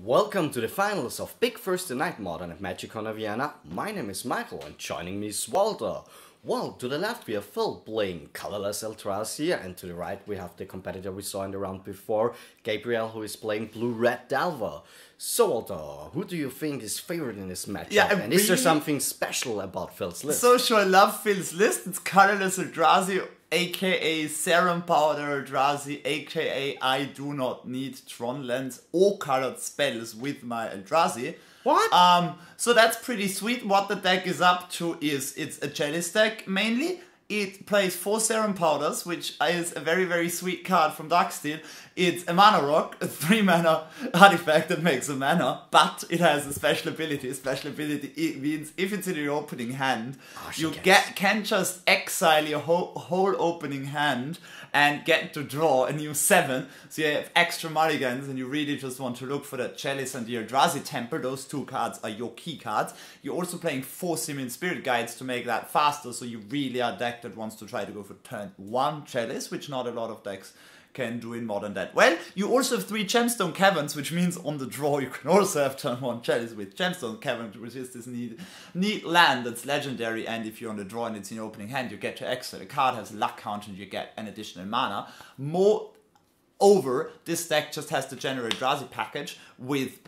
Welcome to the finals of Big Thursday Night Modern at Magic Vienna. My name is Michael and joining me is Walter. Well, to the left we have Phil playing colorless ELDRAZI, and to the right we have the competitor we saw in the round before, Gabriel, who is playing blue-red Delver. So Walter, who do you think is favored in this matchup? Yeah, and is there something special about Phil's list? So sure, I love Phil's list. It's colorless ELDRAZI, aka Serum Powder ELDRAZI, aka I do not need Tron Lens or colored spells with my ELDRAZI. What? So that's pretty sweet. What the deck is up to is it's a Chalice deck mainly. It plays 4 Serum Powders, which is a very, very sweet card from Darksteel. It's a Mana Rock, a 3 mana artifact that makes a mana, but it has a special ability. Special ability it means if it's in your opening hand, you can just exile your whole opening hand and get to draw a new 7. So you have extra mulligans and you really just want to look for that Chalice and the ELDRAZI Temple. Those 2 cards are your key cards. You're also playing 4 Simian Spirit Guides to make that faster, so you really are a deck that wants to try to go for turn 1 Chalice, which not a lot of decks can do in Modern that well. You also have 3 Gemstone Caverns, which means on the draw you can also have turn 1 Chalice with Gemstone Cavern to resist this neat land that's legendary, and if you're on the draw and it's in your opening hand, you get to exile. The card has luck count and you get an additional mana. Moreover, this deck just has the general ELDRAZI package with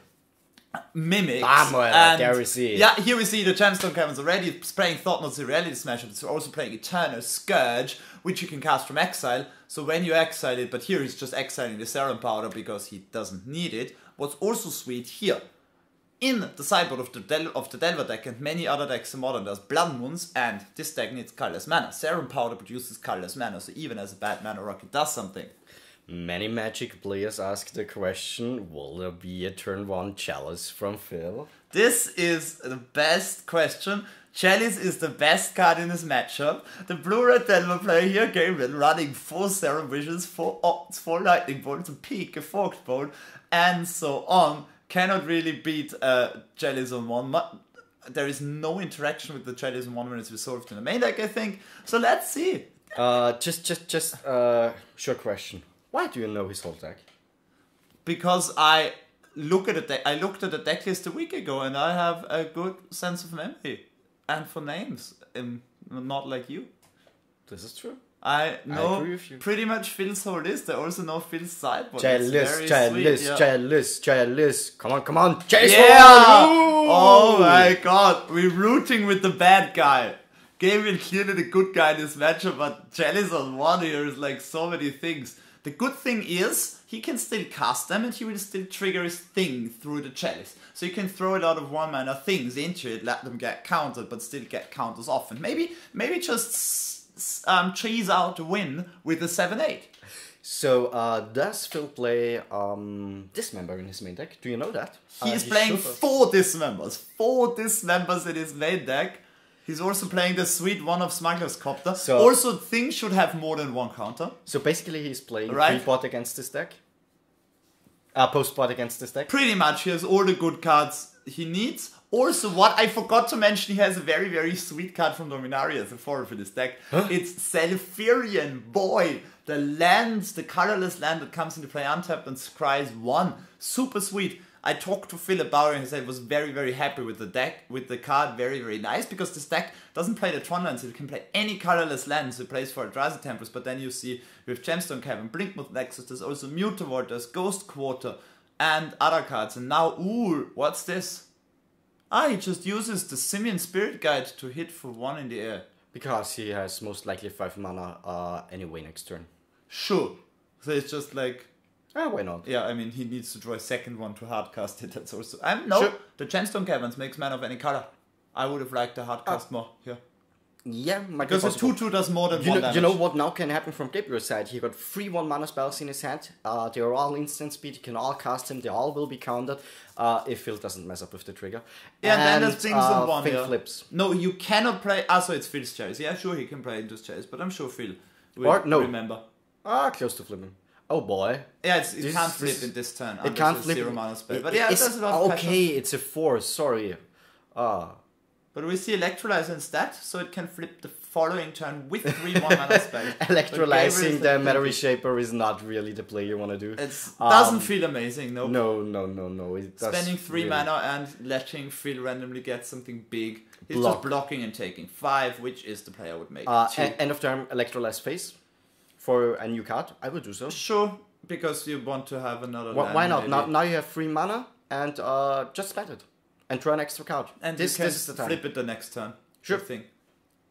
mimics. There we see. Yeah, here we see the Gemstone Caverns already. It's playing Thought Knot's Reality Smasher. It's also playing Eternal Scourge, which you can cast from exile. So when you exile it, but here he's just exiling the Serum Powder because he doesn't need it. What's also sweet here, in the sideboard of the Delver deck and many other decks in Modern, there's Blood Moons, and this deck needs colorless mana. Serum Powder produces colorless mana, so even as a bad mana rock, it does something. Many Magic players ask the question, will there be a turn 1 Chalice from Phil? This is the best question. Chalice is the best card in this matchup. The blue-red Delver player here, Gabriel, running 4 Serum Visions, 4 Opts, 4 Lightning Bolts, a Peak, a Forked Bolt, and so on, cannot really beat Chalice on 1. There is no interaction with the Chalice on 1 when it's resolved in the main deck, I think. So let's see. Short question. Why do you know his whole deck? Because I looked at the deck list a week ago and I have a good sense of memory. And for names, not like you. This is true. I know agree with you. Pretty much Phil's whole list. I also know Phil's sideboard. Chalice. Come on. Chalice. Yeah! Oh my god. We're rooting with the bad guy. Gabriel clearly the good guy in this matchup, but Chalice on 1 here is like so many things. The good thing is, he can still cast them and he will still trigger his thing through the Chalice. So you can throw a lot of 1 mana things into it, let them get countered, but still get counters off. And maybe just cheese out the win with a 7-8. So, does Phil play Dismember in his main deck? Do you know that? He's playing 4 Dismembers. 4 Dismembers in his main deck. He's also playing the sweet one of Smuggler's Copter. So, also, things should have more than 1 counter. So basically he's playing pre-bot against this deck? Post-bot against this deck? Pretty much, he has all the good cards he needs. Also, what I forgot to mention, he has a very, very sweet card from Dominaria as a foil for this deck. Huh? It's Selphirian, boy! The land, the colorless land that comes into play untapped and scries 1. Super sweet. I talked to Philip Bauer and he said he was very, very happy with the deck, with the card, very, very nice, because this deck doesn't play the Tron lands, it can play any colorless lands, it plays for ELDRAZI Temples, but then you see with Gemstone Cavern, Blinkmoth Nexus, there's also Mutavault, there's Ghost Quarter, and other cards, and now, ooh, what's this? He just uses the Simian Spirit Guide to hit for 1 in the air. Because he has most likely 5 mana anyway next turn. Sure. So it's just like... why not? Yeah, I mean, he needs to draw a second one to hardcast it. That's also... no, sure. The Gemstone Caverns makes mana of any color. I would have liked the hardcast more here. Yeah, because a 2/2 does more than 1 damage. You know what now can happen from Gabriel's side? He got 3 1-mana spells in his hand. They are all instant speed. You can all cast them. They all will be countered if Phil doesn't mess up with the trigger. Yeah, and then there's things on 1. Phil flips. No, you cannot play... so it's Phil's Chalice. Yeah, sure, he can play into his Chalice, but I'm sure Phil will remember. Close to flipping. Oh boy. Yeah, it can't flip in this turn. It can't flip. 0 mana spell. But yeah, it does a lot of okay, it's a 4, sorry. But we see Electrolyze instead, so it can flip the following turn with 3 1-mana spells. Electrolyzing the Meta Reshaper is not really the play you want to do. It doesn't feel amazing, no. No. It does Spending 3 really... mana and letting Phil randomly get something big. He's Block. just blocking and taking 5, which is the play I would make. End of turn, Electrolyze phase for a new card. I would do so. Sure, because you want to have another land, why not? maybe. Now you have 3 mana and just spend it. And draw an extra card. And this is the time. Flip it the next turn. Sure. Thing.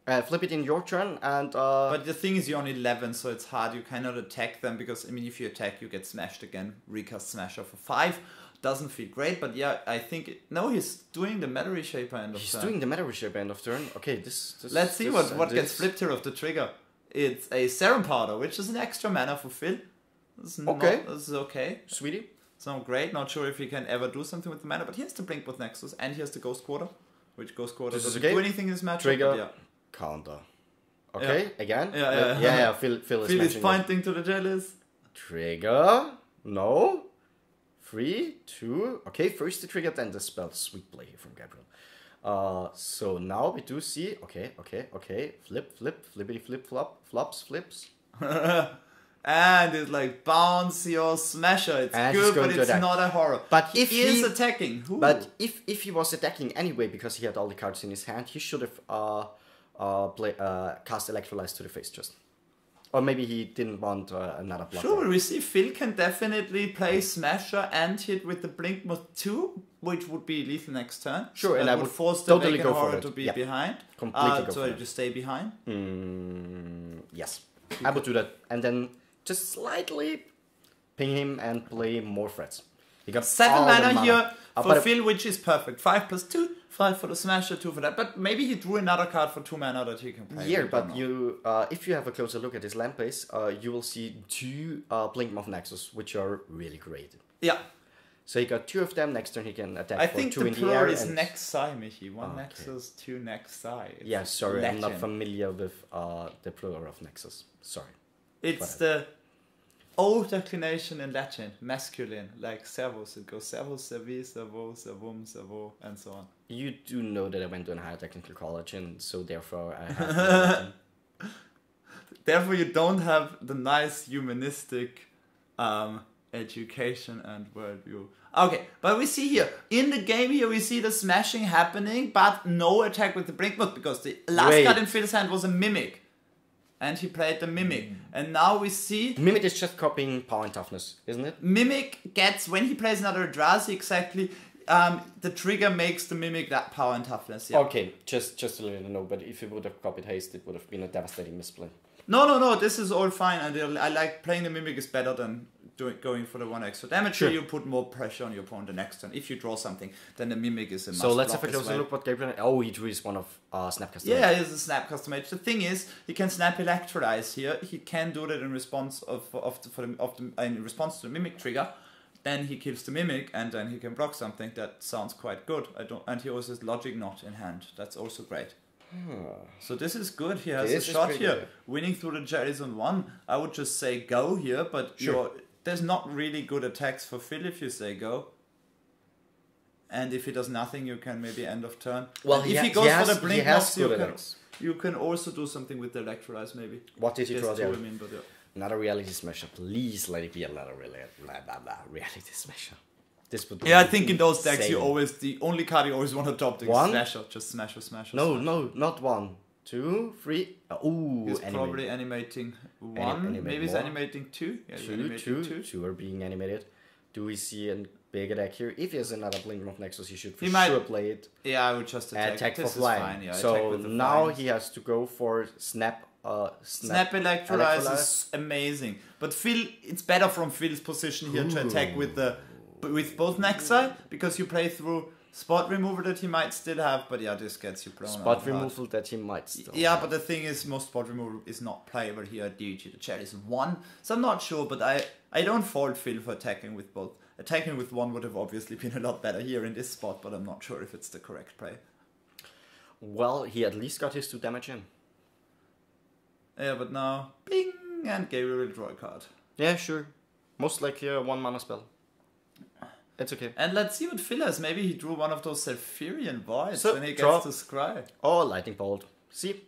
Flip it in your turn and... But the thing is you're on 11, so it's hard. You cannot attack them because, I mean, if you attack, you get smashed again. Recast Smasher for 5. Doesn't feel great, but yeah, I think... No, he's doing the Meta Reshaper end of turn. He's doing the Meta Reshaper end of turn. Okay, this Let's see what gets flipped here of the trigger. It's a Serum Powder, which is an extra mana for Phil. This is okay. Sweetie. It's not great. Not sure if he can ever do something with the mana, but he has the Blink with Nexus and he has the Ghost Quarter, which Ghost Quarter doesn't do anything in this match. Trigger, yeah. counter. Okay, yeah. again? Yeah. Phil is pointing to the Jealous. Trigger. No. 3, 2. Okay, first the trigger, then the spell. Sweet play from Gabriel. So now we do see... Okay. Flip, flippity flip, flop, flops, flips. And it's like bounce your smasher. It's and good, but it's not a horror. But if he is attacking, but if he was attacking anyway because he had all the cards in his hand, he should have cast Electrolyze to the face just. Or maybe he didn't want another block. Sure, we see Phil can definitely play Smasher and hit with the Blink with 2, which would be lethal next turn. Sure, and I would force the totally go for it. To be behind. Completely go so for it. to stay behind. Yes, I would do that, and then just slightly ping him and play more threats. He got 7 mana here for Phil, which is perfect. 5 plus 2, 5 for the Smasher, 2 for that. But maybe he drew another card for 2 mana that he can play. Yeah, but you, if you have a closer look at his land base, you will see 2 Blink of Nexus, which are really great. Yeah. So he got 2 of them. Next turn he can attack I for think 2 in the the air. is Nexi, Michi. 1 Nexus, 2 Nexi. Yeah, sorry, I'm not familiar with the plural of Nexus. Sorry. It's the O declination in Latin, masculine, like servus. It goes servus, servis, servo, servum, servo, and so on. You do know that I went to a higher technical college, and so therefore I have... Therefore you don't have the nice humanistic education and worldview. Okay, but we see here, in the game here, we see the smashing happening, but no attack with the Blink Mode, because the last card in Phil's hand was a Mimic. And he played the Mimic. And now we see... Mimic is just copying power and toughness, isn't it? Mimic gets, when he plays another ELDRAZI exactly, the trigger makes the Mimic that power and toughness. Yeah. Okay, just to let you know, but if he would have copied haste, it would have been a devastating misplay. No, this is all fine. And I like playing the Mimic is better than going for the 1 extra damage. Sure. You put more pressure on your opponent the next turn. If you draw something, then the Mimic is a must. So let's have a closer look what Gabriel... Oh, he drew one of Snap Custom Mage. Yeah, it's a Snap Custom Mage. The thing is, he can Snap Electrolyze here. He can do that in response in response to the Mimic trigger. Then he kills the Mimic, and then he can block something. That sounds quite good. And he also has Logic Knot in hand. That's also great. So this is good. He has a shot here. Good. Winning through the Jellies on 1. I would just say go here, but there's not really good attacks for Phil if you say go. And if he does nothing, you can maybe end of turn. Well, if he goes for the Blink box, you can also do something with the Electrolyze maybe. What did he draw there? Another Reality Smasher. Please let it be another Reality Smasher. This would I think in those decks the only card you always want to top is Smasher. Just Smasher. No, not 1, 2, 3. He's probably animating 1. Maybe he's animating 2. Yeah, two are being animated. Do we see a big attack here? If he has another Blink of Nexus, he should sure play it. Yeah, I would just attack for flying. Yeah, so now he has to go for Snap Electrolyze is amazing. But Phil, it's better from Phil's position here to attack with both Nexi, because you play through spot removal that he might still have, but yeah, this gets you blown spot removal that he might still have. But the thing is, most spot removal is not playable here due to the Jellies 1, so I'm not sure, but I don't fault Phil for attacking with both. Attacking with 1 would have obviously been a lot better here in this spot, but I'm not sure if it's the correct play. Well, he at least got his 2 damage in. Yeah, but now, bing, and Gabriel will draw a card. Yeah, sure. Most likely a 1 mana spell. it's okay. And let's see what Phil has. Maybe he drew one of those Zephyrian voids So, when he draw. gets to scry. Oh, lightning bolt. See?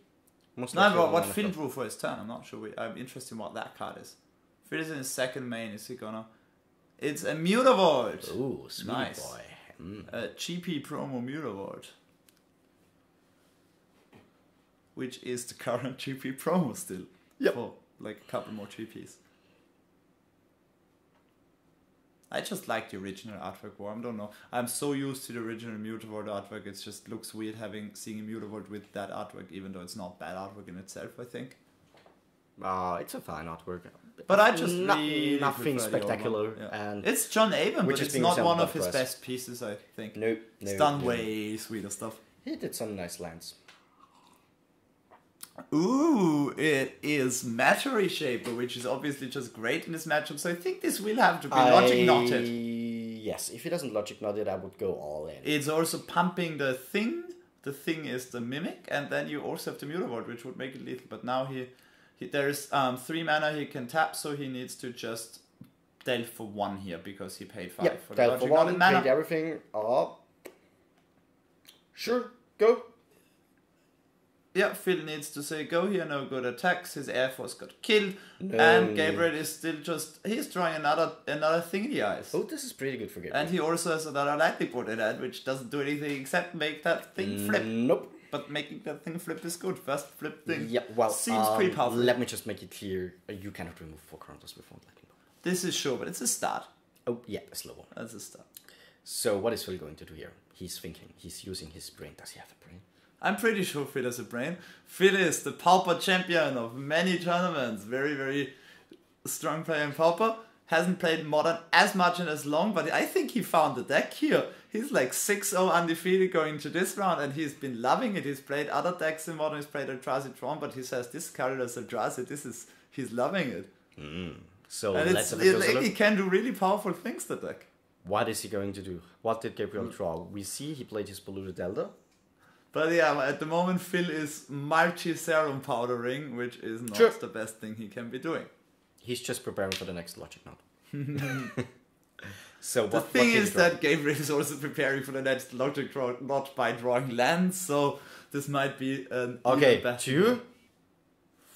Most No, likely but what one of Phil them. drew for his turn, I'm not sure. I'm interested in what that card is. Phil is in his second main. Is he gonna... It's a Mutavolt. Ooh, sweet Nice. boy. A GP promo Mutavolt. Which is the current GP promo still. Yep. For like a couple more GPs. I just like the original artwork more. I don't know. I'm so used to the original Mutavolt artwork. It just looks weird seeing a Mutavolt with that artwork, even though it's not bad artwork in itself, I think. It's a fine artwork. But I just really nothing prefer the old spectacular. one. Yeah. And It's John Avon, which but is it's being not sent one by of his press. best pieces, I think. no, It's done no. way sweeter stuff. He did some nice lands. Ooh, it is Matter Reshaper, which is obviously just great in this matchup. So I think this will have to be Logic Knotted. Yes, if he doesn't Logic Knotted, I would go all in. It's also pumping the thing. The thing is the Mimic, and then you also have the Mutavolt, which would make it lethal. But now there's 3 mana he can tap, so he needs to just delve for 1 here because he paid 5 Yep, for the delve for Logic 1, Knotted mana. paid everything. Sure, go. Yeah, Phil needs to say go here, no good attacks. His Air Force got killed, No. and Gabriel is still he's drawing another thing in the eyes. Oh, this is pretty good for Gabriel. And he also has another lightning bolt in hand, which doesn't do anything except make that thing flip. Nope. But making that thing flip is good. First flip thing. Yeah, well, Seems pretty powerful. let me just make it clear. You cannot remove 4 counters with 1 lightning bolt. This is sure, but it's a start. Oh, yeah, a slow one. That's a start. So what is Phil going to do here? He's thinking. He's using his brain. Does he have a brain? I'm pretty sure Phil has a brain. Phil is the Pauper champion of many tournaments. Very, very strong player in Pauper. Hasn't played Modern as much and as long, but I think he found the deck here. He's like 6-0 undefeated going to this round, and he's been loving it. He's played other decks in Modern. He's played ELDRAZI Tron, but he says this colorless ELDRAZI, he's loving it. So And let's have a closer he look. can do really powerful things, the deck. What is he going to do? What did Gabriel draw? We see he played his Polluted Elder. But yeah, at the moment Phil is multi-serum powdering, which is not Sure. the best thing he can be doing. He's just preparing for the next Logic Knot. So The what thing did he is draw? that Gabriel is also preparing for the next Logic Knot by drawing lands, so this might be an Okay, even better 2,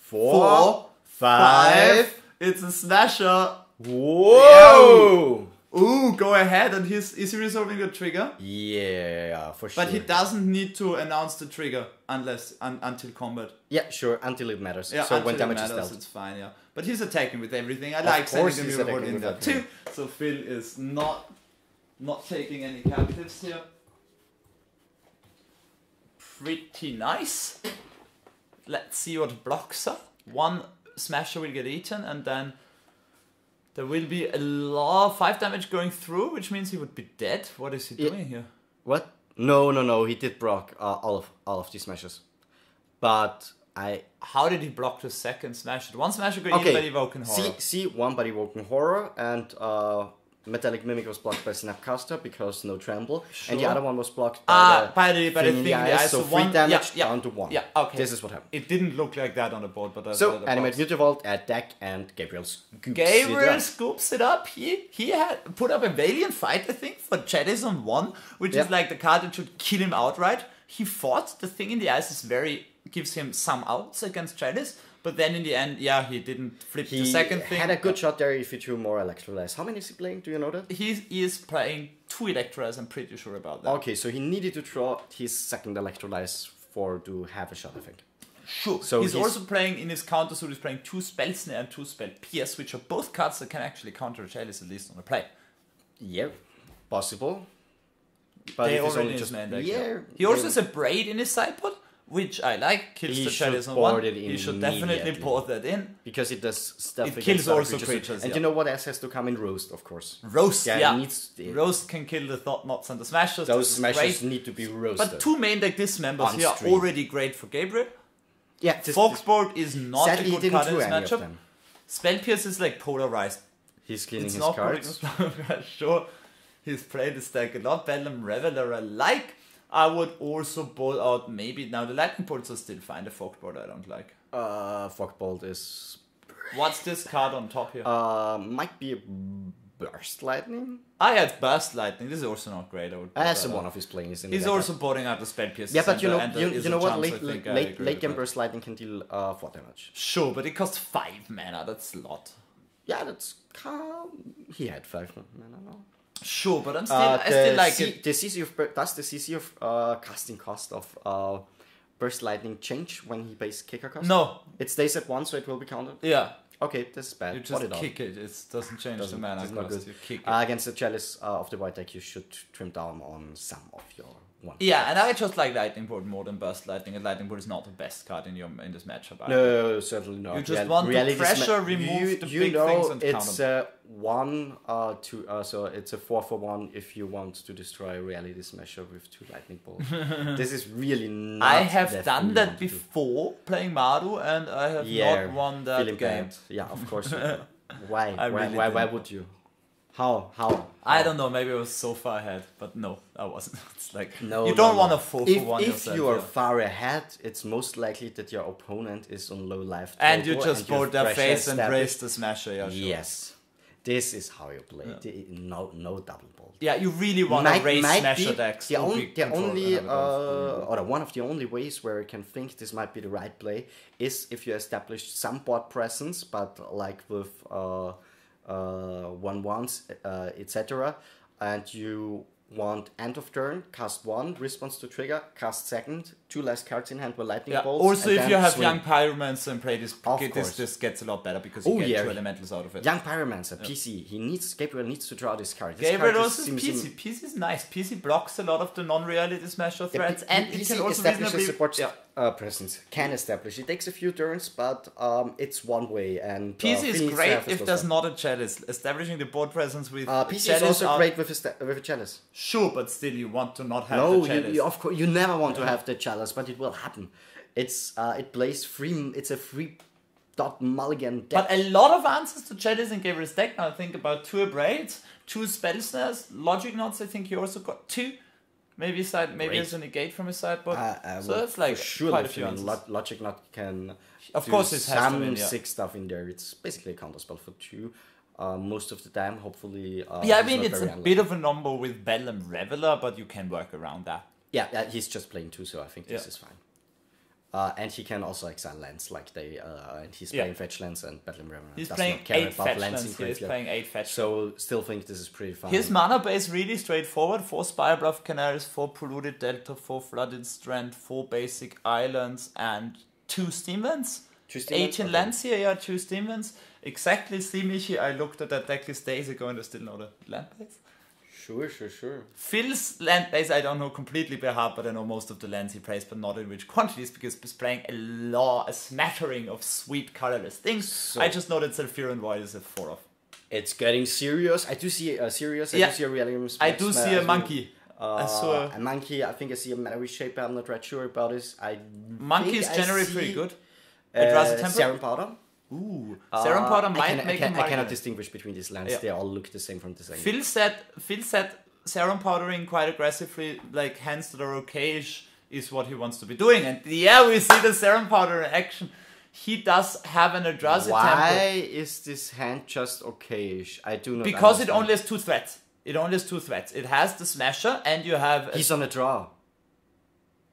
4, 4, 5. 5. It's a smasher. Whoa! Ooh, go ahead. And is he resolving the trigger? Yeah, for sure. But he doesn't need to announce the trigger until combat. Yeah, sure, until it matters. Yeah, so until when it damage matters, is dealt. it's fine, yeah. But he's attacking with everything. I like sending course the he's Mutavolt attacking in with there everything. too. So Phil is not taking any captives here. Pretty nice. Let's see what blocks are. 1 smasher will get eaten, and then there will be a lot of 5 damage going through, which means he would be dead. What is he doing here? What? No, he did block all of these smashes. But How did he block the second smash? One smasher got eaten by the Evoking Horror. See, one by the Evoking Horror, and Metallic Mimic was blocked by Snapcaster because no trample, and the Sure. other one was blocked by the thing in the eyes. so So 3 one damage yeah, down to 1. Yeah, okay. This is what happened. It didn't look like that on the board, but So animate Mutavolt at deck, and Gabriel scoops Gabriel it up. scoops it up. He had put up a Valiant Fight, I think, for Chalice on 1, which is like the card that should kill him outright. He fought. The thing in the eyes gives him some outs against Chalice, but then in the end, he didn't flip He the second thing. had a good shot there if he drew more ELDRAZI. How many is he playing? Do you know that? He is playing 2 ELDRAZI, I'm pretty sure about that. Okay, so he needed to draw his second ELDRAZI to have a shot, I think. Sure. So he's also playing in his counter suit, he's playing 2 Spell Snare and 2 Spell Pierce, which are both cards that can actually counter Chalice, at least on the play. Yeah, possible. But They if it's already only in just his main deck. yeah, He also has a Braid in his sideboard, which I like. Kills He the Chalice should on board 1. it He should definitely immediately. board that in. because it does stuff. It against kills other also creatures, and yeah. you know what else has to come in? Roast, of course. Roast, Yeah, it needs- Roast can kill the Thought Knots and the Smashers. Those this is smashes great. need to be roasted. But 2 main deck dismembers On here are stream. already great for Gabriel. yeah, Foxboard is not sadly a he good didn't card in do this any of matchup. them. Spell Pierce is like polarized. He's cleaning It's his not cards. sure. He's played this deck a lot. Bedlam Reveler I like. I would also board out maybe now the lightning bolts are still fine. The Fogboard I don't like. Fogbolt is What's this card on top here? might be a Burst Lightning? I had Burst Lightning. This is also not great. I would As one of his players in the He's deck. also boarding out the Spell Pierce. Yeah, but you know what? Chance, Late game Burst Lightning can deal 4 damage. Sure, but it costs 5 mana. That's a lot. Yeah, that's he had 5 mana. No? Sure, but I still like it. Does the CC of casting cost of Burst Lightning change when he pays kicker cost? No. It stays at 1, so it will be counted? Yeah. Okay, this is bad. You just kick it. It doesn't change the mana cost. You kick it. Against the Chalice of the white deck, you should trim down on some of your one. Yeah, and I just like Lightning Bolt more than Burst Lightning, and Lightning Bolt is not the best card in this matchup. No, certainly not. You just want to pressure, remove the big things and it's a 1 so it's a 4/1 if you want to destroy Reality Smasher with 2 Lightning Bolts. This is really not. I have done that before playing Maru, and I have not won that game. Bad. Yeah, of course. Why? Why would you? How? I don't know. Maybe I was so far ahead, but no, I wasn't. It's like no, you don't want to 4/1 if yourself. If you are far ahead, it's most likely that your opponent is on low life. And you just board their face and brace the Smasher. Yeah, sure. Yes, this is how you play. Yeah. No double bolt. Yeah, you really want to raise Smasher decks. One of the only ways where I can think this might be the right play is if you establish some board presence, but like with 1/1s, etc. And you want end of turn, cast 1, response to trigger, cast 2nd, 2 less cards in hand with lightning bolts. Also, if you have Young Pyromancer and play this gets a lot better because you get 2 elementals out of it. Young Pyromancer, PC. Gabriel needs to draw this card. Gabriel also is PC. PC is nice. PC blocks a lot of the non-reality Smasher threats, and it can also reasonably support presence. Can establish. It takes a few turns, but it's one way. And PC is great if there's not a Chalice. Establishing the board presence with PC is also great with a Chalice. Sure, but still you want to not have the Chalice. No, of course you never want to have the Chalice, but it will happen. It plays free. It's a free dot mulligan deck. But a lot of answers to Chalice in Gabriel's deck. Now think about 2 Abrades, 2 Spell Snares, Logic Knots. I think he also got 2. Maybe as a negate from his sideboard. So that's like sure quite a few. Logic Knot can. Of course, it has some sick stuff in there. It's basically a counterspell for 2. Most of the time, hopefully. I mean, it's a bit of a number with Bedlam Reveler, but you can work around that. Yeah, he's just playing 2, so I think this is fine. And he can also exile lands, like and he's playing fetch lands and Bedlam Reveler. He's playing 8 fetch lands. He's playing 8 fetch. So still think this is pretty fun. His mana base really straightforward: 4 Spire Bluff Canaries, 4 Polluted Delta, 4 Flooded Strand, 4 basic islands, and 2 Steam Vents. 18 lands here, 2 Steam Vents. Exactly, Michi. I looked at that deck list days ago and I still know the land base. Sure. Phil's land base I don't know completely by heart, but I know most of the lands he plays, but not in which quantities, because he's playing a smattering of sweet colorless things. So I just know that Zephyr Void is a 4-off. It's getting serious. I do see a serious. I do see a Reality Smasher. I do see a monkey. A monkey. I think I see a Meta Reshaper. I'm not right sure about this. Monkey is generally pretty good. Serum Powder. Ooh, Serum Powder might make him I cannot distinguish between these lands. Yeah. They all look the same from the same. Phil said Serum Powdering quite aggressively, like hands that are okay-ish, is what he wants to be doing. And we see the Serum Powder in action. He does have an ELDRAZI tempo. Why is this hand just okay-ish? I do not because understand. It only has 2 threats. It has the Smasher, and you have... He's on a draw.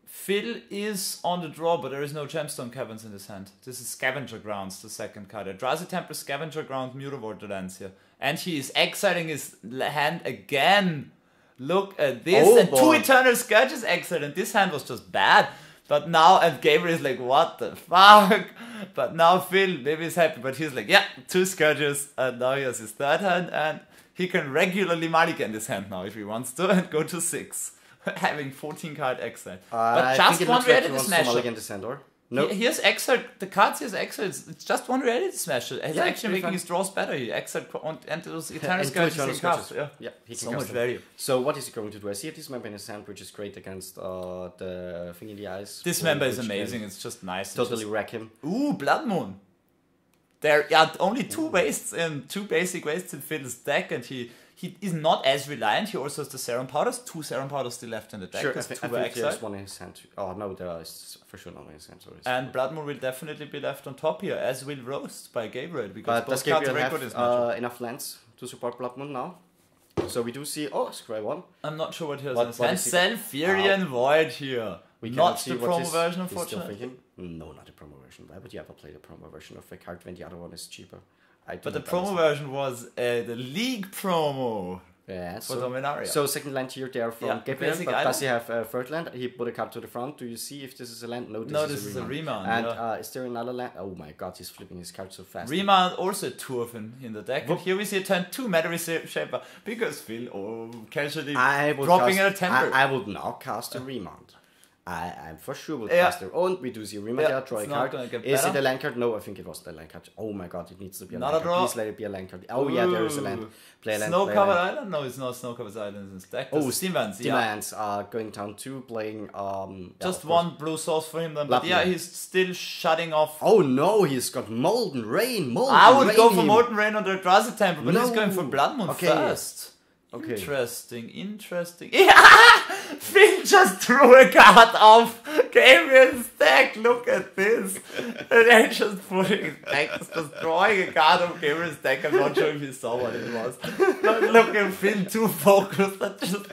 Phil is on the draw, but there is no Gemstone Caverns in his hand. This is Scavenger Grounds, the second card. ELDRAZI Temple, Scavenger Ground, Mutavore the lands here. And he is exiling his hand again. Look at this. And 2 Eternal Scourges exiled, and this hand was just bad. But now, and Gabriel is like, what the fuck? But now Phil, maybe he's happy, but he's like, 2 Scourges, and now he has his 3rd hand, and he can regularly mulligan this hand now if he wants to, and go to 6. Having 14 card exile. But just one Reality Smasher. No. He has exiled, the cards he has exiled, it's just one Reality Smasher. He's actually making his draws better. He exiled and those Eternal Scourges in cards. Yeah, he can so much value. So what is he going to do? I see this member in his hand, which is great against the thing in the eyes. This member is amazing, it's just nice. Totally wreck him. Ooh, Blood Moon. There are only 2 wastes and 2 basic wastes in Phil's deck, and he is not as reliant. He also has the Serum Powders. 2 Serum Powders still left in the deck. Sure, I think he has 1 in his hand. Oh no, there is for sure not in his hand. So and Blood Moon will definitely be left on top here, as will Roast by Gabriel. Because but does Gabriel have enough lands to support Blood Moon now. So we do see, oh, Scry 1. I'm not sure what he has What- in his what hand. is he- Self-Furion Void here. We Not cannot see the what promo he's- version, he's still unfortunately. thinking. No, not the promo version. Why would you ever play the promo version of a card when the other one is cheaper? I do But the not promo understand. version was the League promo. Yeah, for Dominaria. So second land here there from Yeah, Gabriel, basic but item. does he have a third land? He put a card to the front. Do you see if this is a land? No, This is a remand. And yeah. is there another land? Oh my god, he's flipping his card so fast. Remand also 2 of him in the deck. And here we see a turn 2 Matter Reshaper because Phil casually dropping in a temper. I would now cast a remand. I for sure would Yeah. cast their own. We do see remand here, draw a it's not card. gonna get Is it better. a land card? No, I think it was the land card. Oh my god, it needs to be a Not land a card. draw. Please let it be a land card. Oh yeah, there is a land. Play a land. Snow play a Covered land. Island? No, it's not Snow Covered Island in his deck. Oh, Steamlands, yeah. Demands are going down 2, playing Just of one blue source for him then. But Blood yeah, Moon. he's still shutting off. Oh no, he's got Molten Rain. I would go for Molten Rain on the ELDRAZI Temple, but he's No. going for Blood Moon Okay. first. Okay. Interesting. Yeah! Finn just threw a card off Gabriel's deck. Look at this. And then just putting his deck, just drawing a card off Gabriel's deck. I'm not sure if you saw what it was. But look at Finn, too focused and just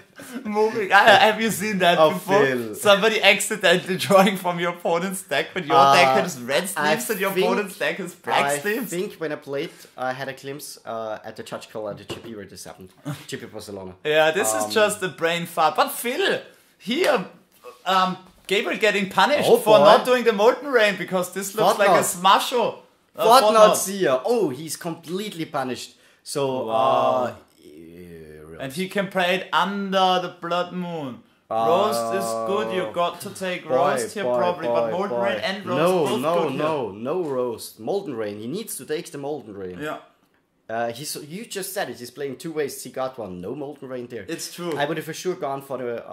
moving. Have you seen that Oh, before? Phil. Somebody accidentally drawing from your opponent's deck, but your deck has red I sleeves and your think- opponent's deck has black I sleeves. think when I played, I had a glimpse at the judge call at the GP where this happened. GP Barcelona. Yeah, this is just a brain fart. But Phil, here, Gabriel getting punished Oh, for boy. not doing the Molten Rain because this looks like a Fortnite. smasho. Fortnite here. Oh, he's completely punished. So, Wow. And he can play it under the Blood Moon. Roast is good, you got to take Roast here probably, but Molten Rain and Roast both good here. No Roast. Molten Rain. He needs to take the Molten Rain. Yeah, You just said it. He's playing 2 wastes. He got one. No Molten Rain there. it's true. I would have for sure gone for the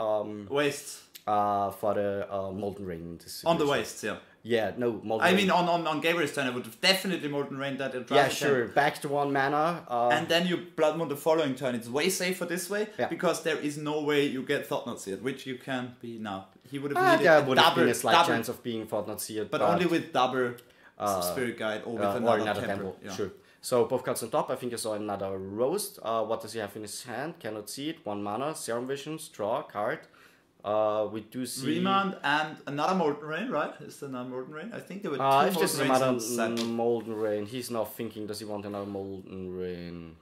Wastes. Molten Rain in this On the situation. wastes, yeah. Yeah, no Molten I Rain. mean, on Gabriel's turn, I would have definitely Molten Rain that. Yeah, sure. Back to 1 mana. And then you Blood Moon the following turn. It's way safer this way Yeah. because there is no way you get Thought Not Seared, which you can be now. He would have needed there a would have been double, a slight double, chance of being Fortnite Seared. but only with double Spirit Guide or with or another temple. Yeah. Sure. So both cards on top. I think I saw another Roast. What does he have in his hand? Cannot see it. 1 mana. Serum Visions. Draw a card. We do see... Remand and another Molten Rain, right? Is there another Molten Rain? I think there were 2 if Molten this is Rains another in Saturn. Molten Rain, he's now thinking, does he want another Molten Rain?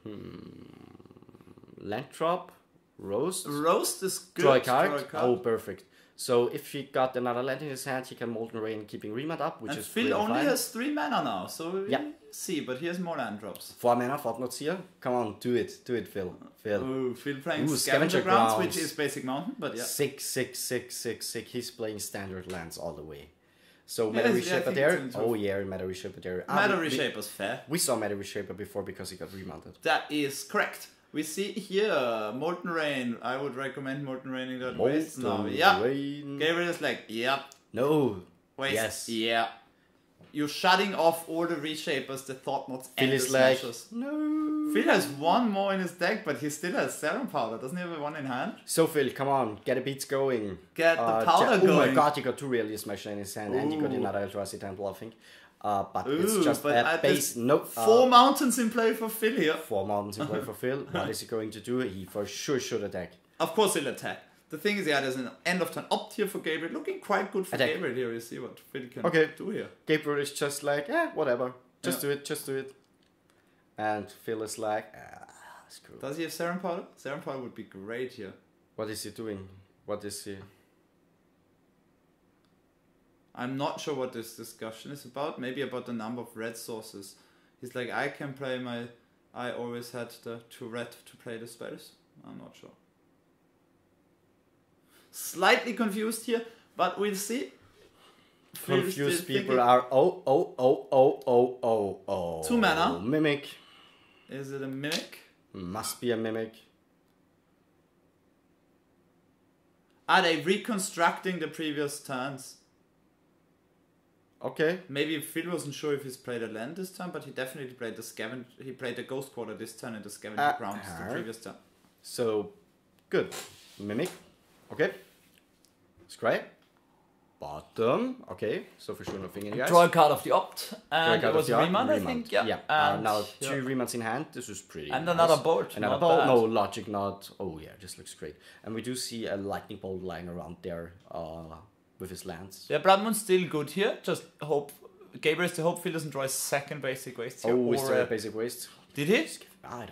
Land drop? Roast? Roast is good. Draw a card? Oh, perfect. So if he got another land in his hand, he can Molten Rain, keeping Remand up, which And is Phil really only fine. has 3 mana now, so Yeah. we'll see, but he has more land drops. 4 mana, Fortnite Seer. Come on, do it, Phil. Oh, Phil playing Ooh, Scavenger Scavenger Grounds, Grounds. which is basic mountain, but yeah. 6. He's playing standard lands all the way. So Yes, Meta yeah, I Reshaper think there. it's in Oh yeah, Meta Reshaper there. Matter we- Reshaper's fair. We saw Meta Reshaper before because he got remounted. That is correct. We see here Molten Rain. I would recommend Molten Raining that waste now. Molten Yeah. Rain. Gabriel is like, yep. No. Waste. Yes. Yeah. You're shutting off all the reshapers, the thought knots, Phil and the is like, smashers. no. Phil has 1 more in his deck, but he still has Serum Powder. Doesn't he have 1 in hand? So Phil, come on, get the beats going. Get the powder Oh my going. god, he got 2 Really Smasher in his hand and he got Ooh. another ELDRAZI Temple, I think. But it's Ooh, just but a base. there's No. 4 mountains in play for Phil here. 4 mountains in play for Phil. What is he going to do? He for sure should attack. Of course he'll attack. The thing is, yeah, there's an end of turn opt here for Gabriel. Looking quite good for Attack. Gabriel here. You see what Phil can Okay. do here. Gabriel is just like, whatever. Just Yeah. do it. And Phil is like, screw. Does he have Serum Powder? Serum Powder would be great here. What is he doing? What is he? I'm not sure what this discussion is about. Maybe about the number of red sources. He's like, I can play my... I always had the 2 red to play the spells. I'm not sure. Slightly confused here, but we'll see. Phil's Confused still people thinking- are oh. 2 mana. Mimic. Is it a Mimic? Must be a mimic. Are they reconstructing the previous turns? Okay. Maybe Phil wasn't sure if he's played a land this turn, but he definitely played the scavenger. He played the Ghost Quarter this turn and the Scavenger Grounds the previous turn. So, good. Mimic. Okay. Scry. bottom. Okay, so for sure nothing in the eyes. Draw a card of the opt, and it was a remand, I think. Yeah. Yeah. Now 2 remands in hand. This is pretty. And nice. another bolt. Another bolt. No logic. Not. Oh yeah, this looks great. And we do see a lightning bolt lying around there, with his lands. Yeah, Blood Moon's still good here. Just hope Gabriel is the hope he doesn't draw a second basic waste here. Oh, is there a basic waste? Did he? I don't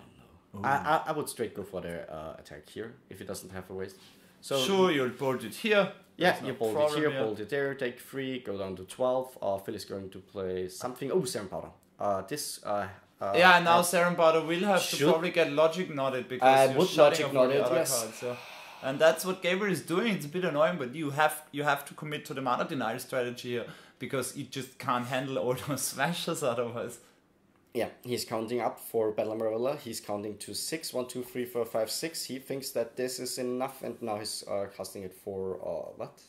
know. I would straight go for the attack here if he doesn't have a waste. So sure, you'll bolt it here. Yeah, you bolt it here, bolt it there, take 3, go down to 12. Phil is going to play something. Oh, Serum Powder. Yeah, now Serum Powder will have to probably get logic knotted because you're shutting off the other cards. So. And that's what Gabriel is doing. It's a bit annoying, but you have to commit to the mana denial strategy here because you just can't handle all those smashes otherwise. Yeah, he's counting up for Battle Marilla. He's counting to 6. 1, 2, 3, 4, 5, 6. He thinks that this is enough, and now he's casting it for what?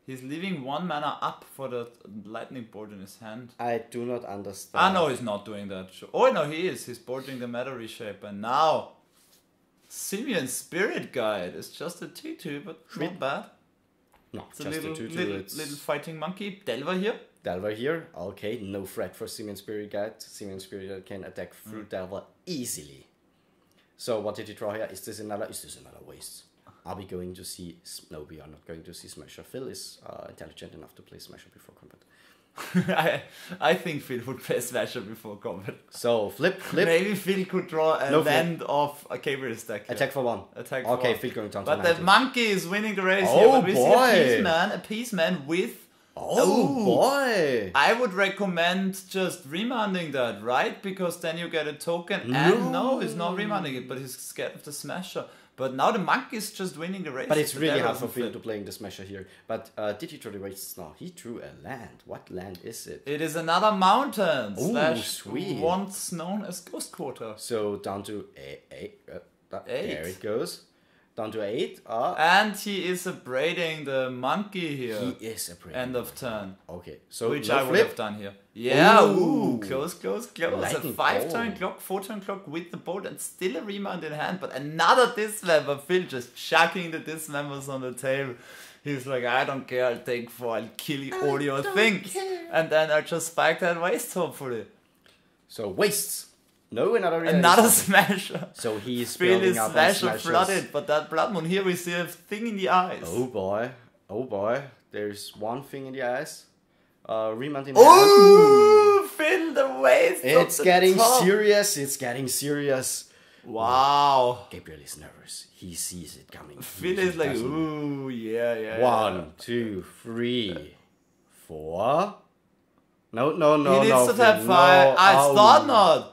He's leaving 1 mana up for the lightning bolt in his hand. I do not understand. Ah, no, he's not doing that. Oh, no, he is. He's bolting the Meta Reshape, and now Simeon Spirit Guide is just a 2/2, but not bad. No, it's just a a 2/2. Little fighting monkey. Delver here. Delver here. Okay, no threat for Simeon Spirit Guide. Simeon Spirit Guide can attack through Delver easily. So what did he draw here? Is this another waste? Are we going to see... No, we are not going to see Smasher. Phil is intelligent enough to play Smasher before combat. I think Phil would play Smasher before combat. So, flip. Maybe Phil could draw a land of a Gabriel's deck. Attack for 1. Attack for 1. Okay, Phil going down to 90. But the monkey is winning the race here. But we see a peace man with... Oh boy! I would recommend just remanding that, right? Because then you get a token. And no, he's not remanding it, but he's scared of the Smasher. But now the monkey is just winning the race. But it's really hard for Phil to playing the Smasher here. But did he draw the wastes now? He drew a land. What land is it? It is another mountain. Oh, sweet. Once known as Ghost Quarter. So down to 8. There it goes. Down to 8. And he is abrading the monkey here. He is abrading. End of turn. Okay. So which I would have done here. Yeah. Ooh. Close. Lightning a 5-turn clock, 4-turn clock with the bolt and still a remand in hand. But another dismember. Phil just chucking the dismembers on the table. He's like, I don't care. I'll take 4. I'll kill you all your things. And then I'll just spike that waste, hopefully. So wastes. No, another Smasher. So he's Phil building is up Smasher flooded, but that Blood Moon here we see a thing in the eyes. Oh boy. There's one thing in the eyes. Remand in hand. Phil, the waste. It's getting serious. It's getting serious. Wow. Gabriel is nervous. He sees it coming. Phil is like, ooh, yeah. 1, 2, 3, 4. No. He needs to tap 5. It's Thought Knot.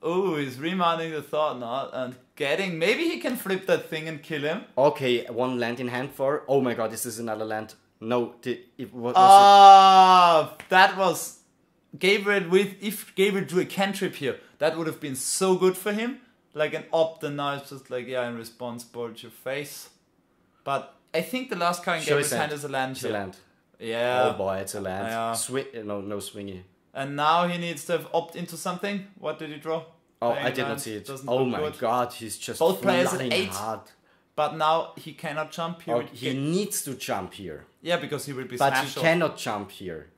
Oh, he's remanding the Thought Knot and getting... Maybe he can flip that thing and kill him. Okay, 1 land in hand for... Oh my god, this is another land. No, that was... Gabriel with... If Gabriel drew a cantrip here, that would have been so good for him. Like an opt, and now it's just like, yeah, in response, bolt your face. But I think the last card in Gabriel's hand is a land. It's a land. Yeah. Oh boy, it's a land. Yeah. No swingy. And now he needs to opt into something. What did he draw? Oh, I did not see it. Oh my god, he's just both players at 8. Hard. But now he cannot jump here. Oh, he needs to jump here. Yeah, because he will be smashed. But he cannot jump here.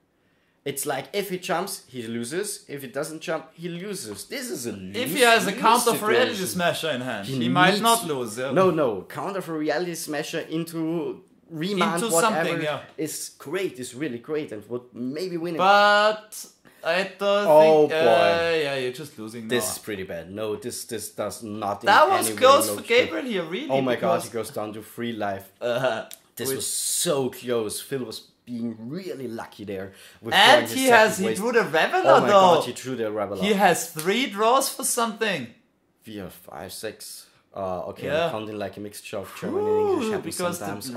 It's like if he jumps, he loses. If he doesn't jump, he loses. This is a lose. If he has a counter for Reality Smasher in hand, he might not lose. Yeah. No. Counter for Reality Smasher into remand, into whatever, is great. It's really great and would maybe win it. But... I don't think... yeah, you're just losing now. This is pretty bad. No, this does not... That was close for Gabriel here, really. Oh my god, he goes down to 3 life. This was so close. Phil was being really lucky there. And he drew the Reveler though. Oh my god, he drew the Reveler. He has 3 draws for something. 4, 5, 6... okay, I'm counting like a mixture of German and English happens sometimes.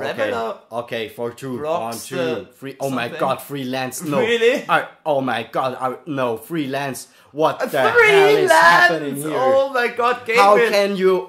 Okay, 4, 2, 1, 2, 3. Oh my god, 3 lands. No. Really? Oh my god, no, 3 lands. What the hell is happening here? Oh my god, Gabriel. How can you...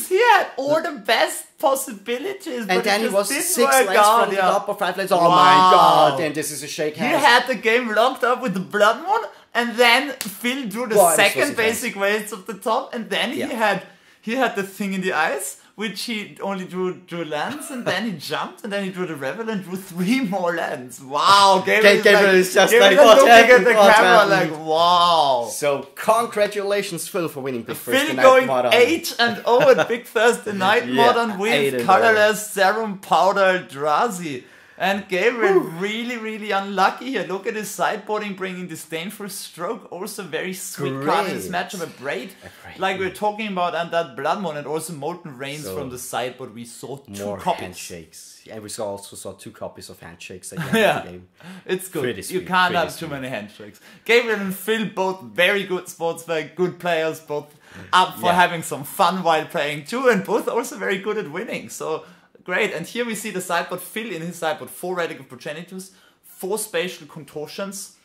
He had all the best possibilities, and then he was 6 lands from the top of 5 lands. Oh my god, and this is a shake hand. He had the game locked up with the Blood Moon, and then Phil drew the second basic waste of the top, and then he had the thing in the eyes which he only drew lands, and then he jumped, and then he drew the Revel and drew 3 more lands. Wow, Gabriel is just like, looking at the camera like, wow. So congratulations, Phil, for winning Big Thursday Phil Night going Modern. 8-0 at Big Thursday Night Modern with colorless Serum Powder Eldrazi. And Gabriel really unlucky here. Look at his sideboarding, bringing Disdainful Stroke. Also very sweet card in this matchup. A Braid. Like we were talking about, and that Blood Moon, and also Molten Rains from the sideboard. We saw 2 copies. Handshakes. And we also saw 2 copies of handshakes at the end of the game. It's good. You can't have too many handshakes. Gabriel and Phil, both very good sportsmen, good players, both up for having some fun while playing too, and both also very good at winning. So great. And here we see the sideboard. Phil in his sideboard 4 Radical Progenitors, 4 Spatial Contortions,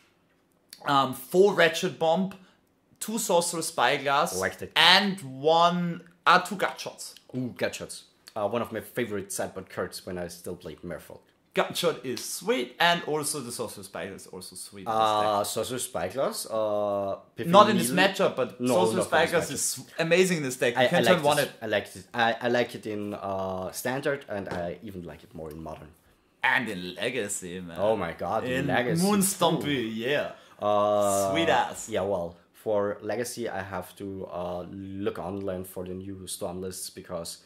4 Wretched Bomb, 2 Sorcerer Spyglass, and 2 Gutshots. Ooh, Gutshots. One of my favorite sideboard cards when I still played Merfolk. Gutshot is sweet, and also the Sorcerer Spyglass is also sweet. Sorcerer Spyglass? Not in this matchup, but Sorcerer Spyglass is amazing in this deck. You can turn 1 it. I like it. I like it in Standard, and I even like it more in Modern. And in Legacy, man. Oh my god, in Legacy. Moonstompy, yeah. Sweet ass. Yeah, well, for Legacy, I have to look online for the new Storm lists because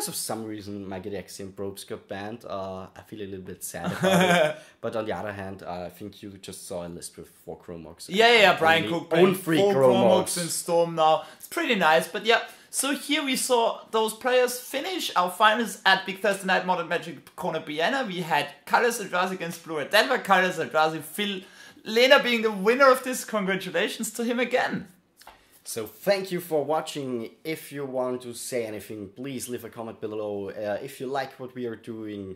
of some reason my Gitaxian Probes got banned. I feel a little bit sad about it. But on the other hand, I think you just saw a list with 4 Chromox. Yeah, Brian Cook own 4 Chromox in Storm now. It's pretty nice, but yeah. So here we saw those players finish our finals at Big Thursday Night Modern Magic Corner Vienna. We had Colorless Eldrazi against Blue Red Denver, Colorless Eldrazi, Phil Lehner being the winner of this. Congratulations to him again. So thank you for watching. If you want to say anything, please leave a comment below. If you like what we are doing,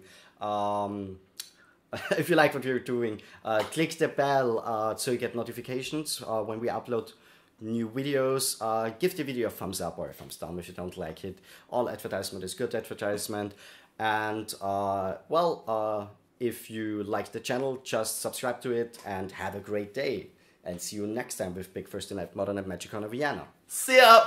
click the bell so you get notifications when we upload new videos. Give the video a thumbs up or a thumbs down if you don't like it. All advertisement is good advertisement. And if you like the channel, just subscribe to it and have a great day. And see you next time with Big Thursday Night Modern at Magic Corner Vienna. See ya!